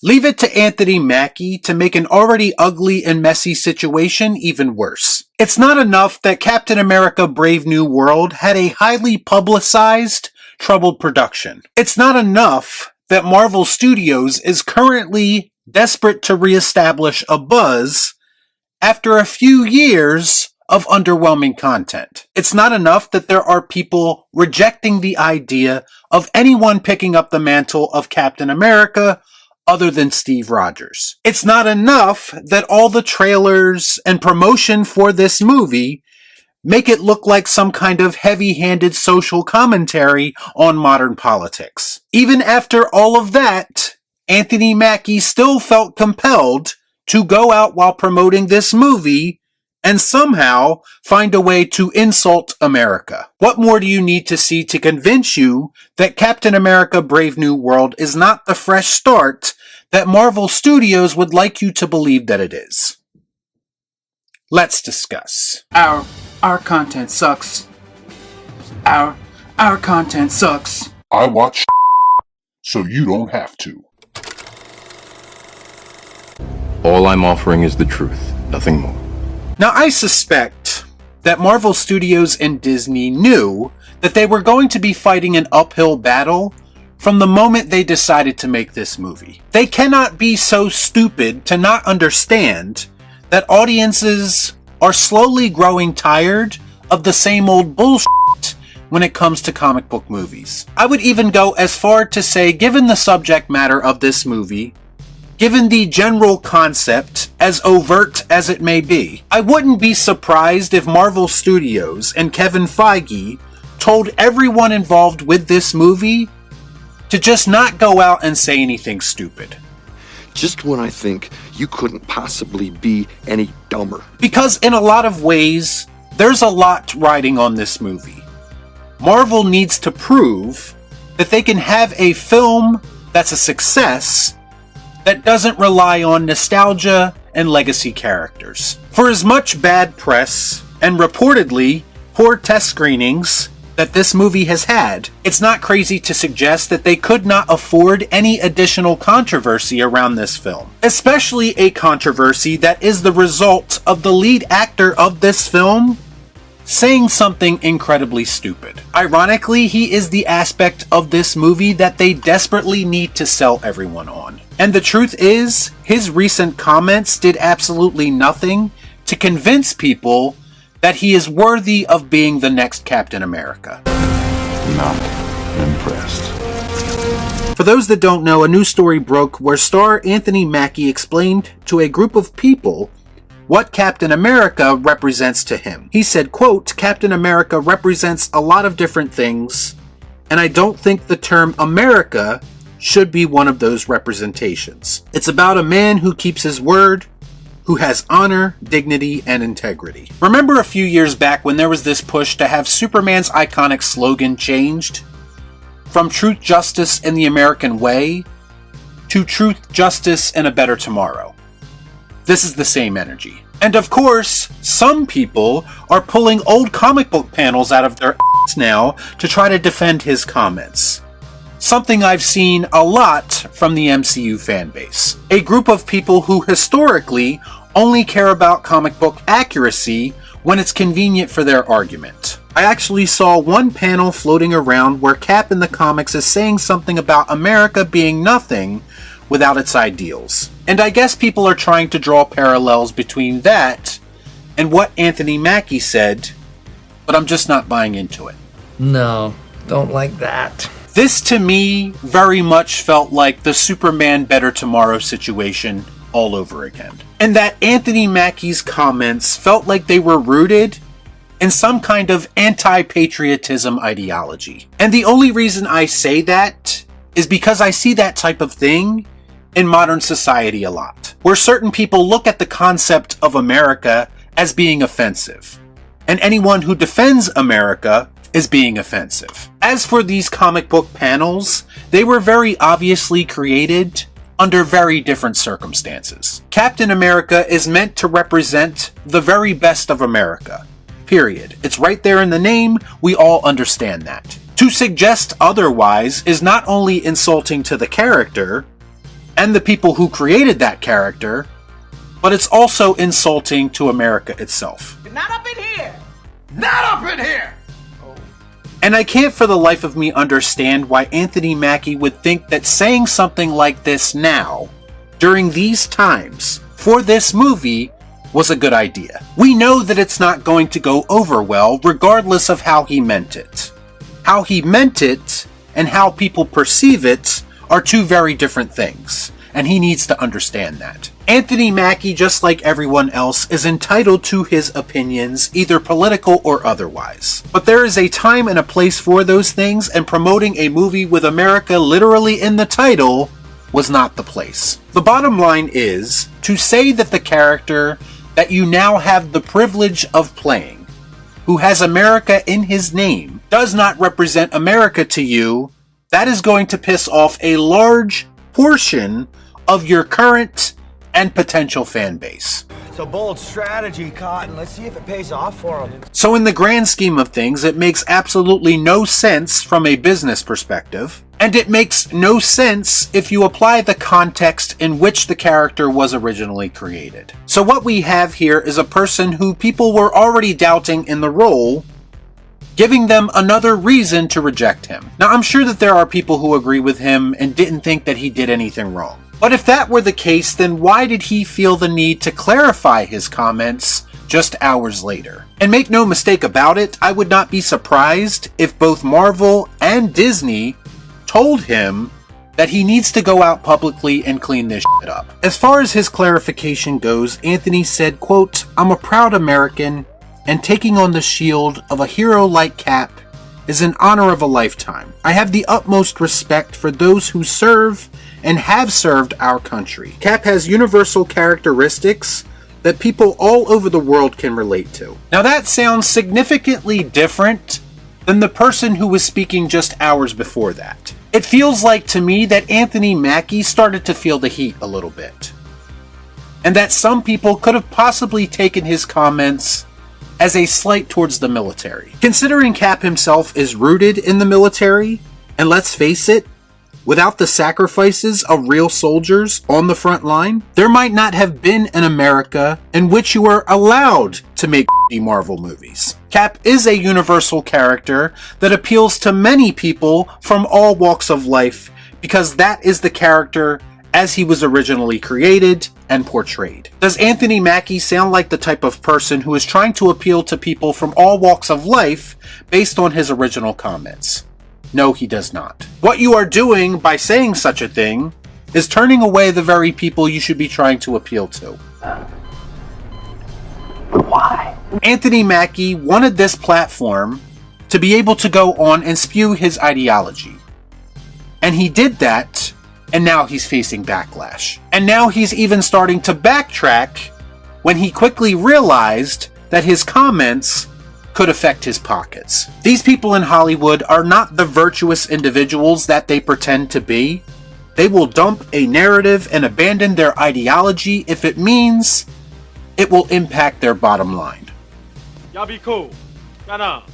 Leave it to Anthony Mackie to make an already ugly and messy situation even worse. It's not enough that Captain America Brave New World had a highly publicized, troubled production. It's not enough that Marvel Studios is currently desperate to reestablish a buzz after a few years of underwhelming content. It's not enough that there are people rejecting the idea of anyone picking up the mantle of Captain America other than Steve Rogers. It's not enough that all the trailers and promotion for this movie make it look like some kind of heavy-handed social commentary on modern politics. Even after all of that, Anthony Mackie still felt compelled to go out while promoting this movie and somehow find a way to insult America. What more do you need to see to convince you that Captain America Brave New World is not the fresh start that Marvel Studios would like you to believe that it is? Let's discuss. Our content sucks. Our content sucks. I watch so you don't have to. All I'm offering is the truth, nothing more. Now, I suspect that Marvel Studios and Disney knew that they were going to be fighting an uphill battle from the moment they decided to make this movie. They cannot be so stupid to not understand that audiences are slowly growing tired of the same old bullshit when it comes to comic book movies. I would even go as far to say, given the subject matter of this movie, given the general concept, as overt as it may be, I wouldn't be surprised if Marvel Studios and Kevin Feige told everyone involved with this movie to just not go out and say anything stupid. Just when I think you couldn't possibly be any dumber. Because in a lot of ways, there's a lot riding on this movie. Marvel needs to prove that they can have a film that's a success that doesn't rely on nostalgia and legacy characters. For as much bad press and reportedly poor test screenings that this movie has had, it's not crazy to suggest that they could not afford any additional controversy around this film. Especially a controversy that is the result of the lead actor of this film saying something incredibly stupid. Ironically, he is the aspect of this movie that they desperately need to sell everyone on. And the truth is, his recent comments did absolutely nothing to convince people that he is worthy of being the next Captain America. Not impressed. For those that don't know, a news story broke where star Anthony Mackie explained to a group of people what Captain America represents to him. He said, quote, "Captain America represents a lot of different things, and I don't think the term America should be one of those representations. It's about a man who keeps his word, who has honor, dignity, and integrity." Remember a few years back when there was this push to have Superman's iconic slogan changed from Truth, Justice, and the American Way to Truth, Justice, and a Better Tomorrow? This is the same energy. And of course, some people are pulling old comic book panels out of their ass now to try to defend his comments. Something I've seen a lot from the MCU fanbase. A group of people who historically only care about comic book accuracy when it's convenient for their argument. I actually saw one panel floating around where Cap in the comics is saying something about America being nothing without its ideals. And I guess people are trying to draw parallels between that and what Anthony Mackie said, but I'm just not buying into it. No, don't like that. This to me very much felt like the Superman Better Tomorrow situation all over again. And that Anthony Mackie's comments felt like they were rooted in some kind of anti-patriotism ideology. And the only reason I say that is because I see that type of thing in modern society a lot, where certain people look at the concept of America as being offensive, and anyone who defends America is being offensive. As for these comic book panels, they were very obviously created under very different circumstances. Captain America is meant to represent the very best of America. Period. It's right there in the name, we all understand that. To suggest otherwise is not only insulting to the character, and the people who created that character, but it's also insulting to America itself. Not up in here! Not up in here! And I can't for the life of me understand why Anthony Mackie would think that saying something like this now, during these times, for this movie, was a good idea. We know that it's not going to go over well, regardless of how he meant it. How he meant it, and how people perceive it, are two very different things, and he needs to understand that. Anthony Mackie, just like everyone else, is entitled to his opinions, either political or otherwise. But there is a time and a place for those things, and promoting a movie with America literally in the title was not the place. The bottom line is, to say that the character that you now have the privilege of playing, who has America in his name, does not represent America to you, that is going to piss off a large portion of your current and potential fan base. It's a bold strategy, Cotton. Let's see if it pays off for him. So in the grand scheme of things, it makes absolutely no sense from a business perspective, and it makes no sense if you apply the context in which the character was originally created. So what we have here is a person who people were already doubting in the role, giving them another reason to reject him. Now, I'm sure that there are people who agree with him and didn't think that he did anything wrong. But if that were the case, then why did he feel the need to clarify his comments just hours later? And make no mistake about it, I would not be surprised if both Marvel and Disney told him that he needs to go out publicly and clean this shit up. As far as his clarification goes, Anthony said, quote, "I'm a proud American, and taking on the shield of a hero like Cap is an honor of a lifetime. I have the utmost respect for those who serve and have served our country. Cap has universal characteristics that people all over the world can relate to." Now that sounds significantly different than the person who was speaking just hours before that. It feels like to me that Anthony Mackie started to feel the heat a little bit, and that some people could have possibly taken his comments as a slight towards the military. Considering Cap himself is rooted in the military, and let's face it, without the sacrifices of real soldiers on the front line, there might not have been an America in which you were allowed to make Marvel movies. Cap is a universal character that appeals to many people from all walks of life because that is the character as he was originally created and portrayed. Does Anthony Mackie sound like the type of person who is trying to appeal to people from all walks of life based on his original comments? No, he does not. What you are doing by saying such a thing is turning away the very people you should be trying to appeal to. Why? Anthony Mackie wanted this platform to be able to go on and spew his ideology. And he did that, and now he's facing backlash. And now he's even starting to backtrack when he quickly realized that his comments could affect his pockets. These people in Hollywood are not the virtuous individuals that they pretend to be. They will dump a narrative and abandon their ideology if it means it will impact their bottom line. Y'all be cool. Shut up.